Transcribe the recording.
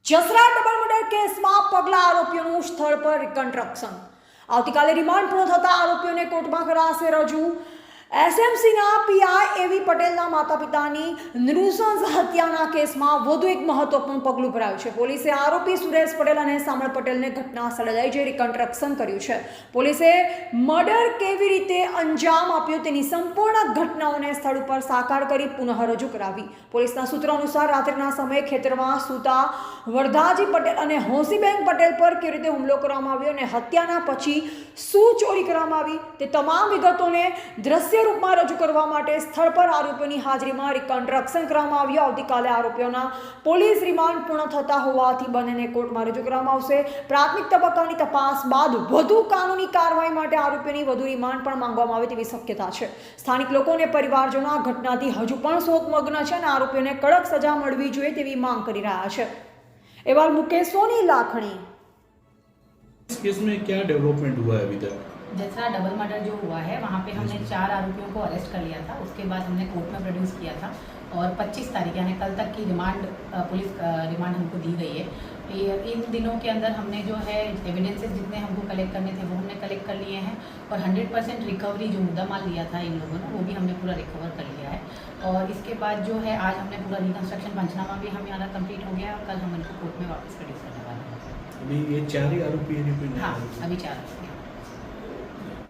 Jasra double murder કેસમાં પગલા આરોપીઓનું સ્થળ પર રિકન્સ્ટ્રક્શન. આવતીકાલે રિમાન્ડ પૂર્ણ થતા આરોપીઓને કોર્ટમાં કરાશે રજૂ. એસએમસીના પીઆઈ એવી પટેલના માતા પિતાની નૃશંસ હત્યાના કેસમાં વધુ એક મહત્વપૂર્ણ પગલું ભરાયું છે. પોલીસે આરોપી સુરેશ પટેલ અને સામળ પટેલને ઘટના સ્થળે લઈ જઈ રિકન્સ્ટ્રક્શન કર્યું છે. પોલીસે મર્ડર કેવી રીતે અંજામ આપ્યો તેની સંપૂર્ણ ઘટનાઓને સ્થળ ઉપર સાકાર કરી પુનઃ રજૂ કરાવી. પોલીસના સૂત્રો અનુસાર રાત્રિના સમયે ખેતરમાં સૂતા વરદાજી પટેલ અને હોસીબેન પટેલ પર કેવી રીતે હુમલો કરવામાં આવ્યો અને હત્યાના પછી શું ચોરી કરવામાં આવી તે તમામ વિગતોને દ્રશ્ય રૂપમાં રજૂ કરવા માટે સ્થળ પર આરોપીઓની હાજરીમાં રિકન્સ્ટ્રક્શન કરવામાં આવ્યું. આવતીકાલે આરોપીઓના પોલીસ રિમાન્ડ પૂર્ણ થતા હોવાથી બંનેને કોર્ટમાં રજૂ કરવામાં આવશે. પ્રાથમિક તબક્કાની તપાસ બાદ વધુ કાનૂની કાર્યવાહી માટે આરોપીઓની વધુ રિમાન્ડ પણ માંગવામાં આવે તેવી શક્યતા છે. સ્થાનિક લોકો અને પરિવારજનો આ ઘટનાથી હજુ પણ શોકમગ્ન છે અને આરોપીઓને કડક સજા મળવી જોઈએ તેવી માંગ કરી રહ્યા છે. એવા મુકેશ સોની લાખણી. इस केस में क्या डेवलपमेंट हुआ है अभी तक? जसरा डबल मर्डर जो हुआ है वहाँ पे हमने 4 आरोपियों को अरेस्ट कर लिया था. उसके बाद हमने कोर्ट में प्रोड्यूस किया था और 25 तारीख यानी कल तक की रिमांड पुलिस रिमांड हमको दी गई है. इन दिनों के अंदर हमने जो है एविडेंसेस जितने हमको कलेक्ट करने थे वो हमने कलेक्ट कर लिए हैं और 100% रिकवरी जो मुद्दा माल लिया था इन लोगों ने वो भी हमने पूरा रिकवर कर लिया है. और इसके बाद जो है आज हमने पूरा रिकन्स्ट्रक्शन पंचनामा भी हमारा कंप्लीट हो गया है और कल हम इनको कोर्ट में वापस प्रोड्यूस करने वाले हैं. अभी ये 4 ही आरोपी है? हाँ, अभी 4 आरोपी हैं.